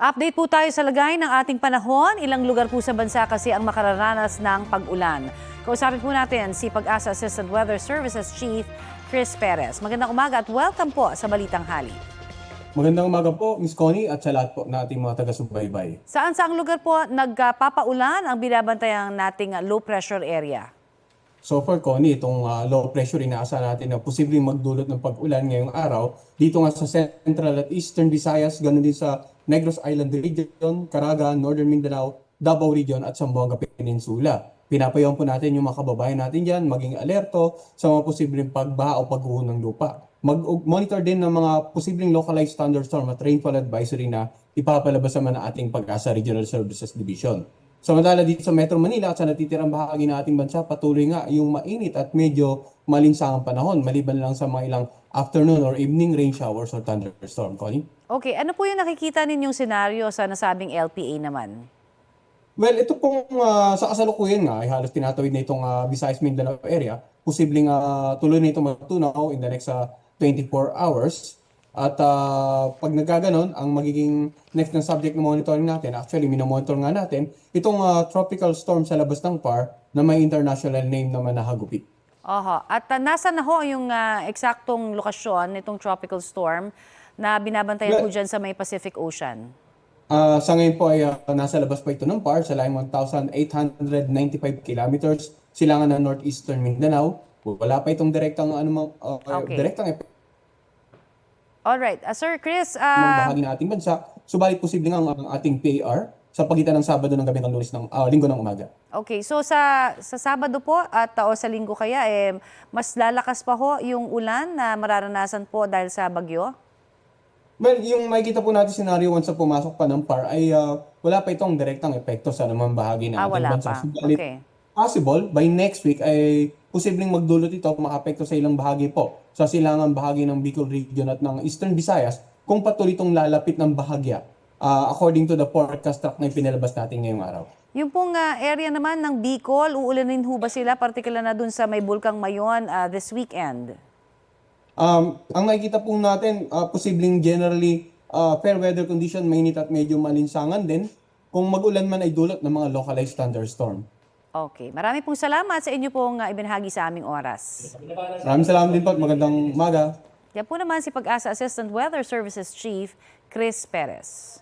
Update po tayo sa lagay ng ating panahon. Ilang lugar po sa bansa kasi ang makararanas ng pag-ulan. Kausapin po natin si Pag-asa Assistant Weather Services Chief Chris Perez. Magandang umaga at welcome po sa Balitang Hali. Magandang umaga po, Ms. Connie, at sa lahat po na ating mga taga-subaybay. Saan-saang lugar po nagpapaulan ang binabantayan nating low pressure area? So far, Connie, itong low pressure inaasahan natin na posibleng magdulot ng pag-ulan ngayong araw. Dito nga sa Central at Eastern Visayas, ganoon din sa Negros Island Region, Caraga, Northern Mindanao, Davao Region at Zamboanga Peninsula. Pinapayawan po natin yung mga kababayan natin dyan, maging alerto sa mga posibleng pagbaha o pagguho ng lupa. Mag-monitor din ng mga posibleng localized thunderstorm at rainfall advisory na ipapalabas naman ng ating Pag-asa Regional Services Division. Samantala dito sa Metro Manila at sa natitirang bahagi ng ating bansa, patuloy nga yung mainit at medyo malinsangang panahon, maliban lang sa mga ilang afternoon or evening rain showers or thunderstorm. Connie? Okay, ano po yung nakikita ninyong senaryo sa nasabing LPA naman? Well, ito pong sa kasalukuyan nga ay halos tinatawid na itong Visayas Mindanao area. Posibleng tuloy na itong matunaw in the next 24 hours. At pag nagkaganon, ang magiging next na subject na monitoring natin, actually minomonitor nga natin, itong tropical storm sa labas ng PAR na may international name naman na Hagupit. Oho. At nasa na ho yung eksaktong lokasyon nitong tropical storm na binabantayan po dyan sa may Pacific Ocean? Sa ngayon po ay nasa labas pa ito ng PAR sa line 1,895 kilometers, silangan ng northeastern Mindanao. Wala pa itong direktang direktang epekto Alright. Sir Chris, ng bahagi ng ating bansa. Subalit posible nga ang ating PAR sa pagitan ng Sabado ng gabi ng Lunes ng Linggo ng umaga. okay, so sa Sabado po at o sa Linggo kaya, mas lalakas pa ho yung ulan na mararanasan po dahil sa bagyo? Well, yung makikita po natin scenario once na pumasok pa ng PAR ay wala pa itong direktang epekto sa namang bahagi ng ating Wala bansa. pa. Subalit, Okay. possible by next week ay posibleng magdulot ito maapekto sa ilang bahagi po sa silangang bahagi ng Bicol Region at ng Eastern Visayas kung patuloy itong lalapit ng bahagya according to the forecast track na pinalabas natin ngayong araw. Yung pong area naman ng Bicol, uulanin ho ba sila, particular na dun sa may Bulkang Mayon this weekend? Ang nakikita po natin, posibleng generally fair weather condition, mainit at medyo malinsangan din. Kung mag-ulan man ay dulot ng mga localized thunderstorm. Okay. Marami pong salamat sa inyo pong ibinahagi sa aming oras. Maraming salamat din po at magandang umaga. Yan po naman si Pag-asa Assistant Weather Services Chief Chris Perez.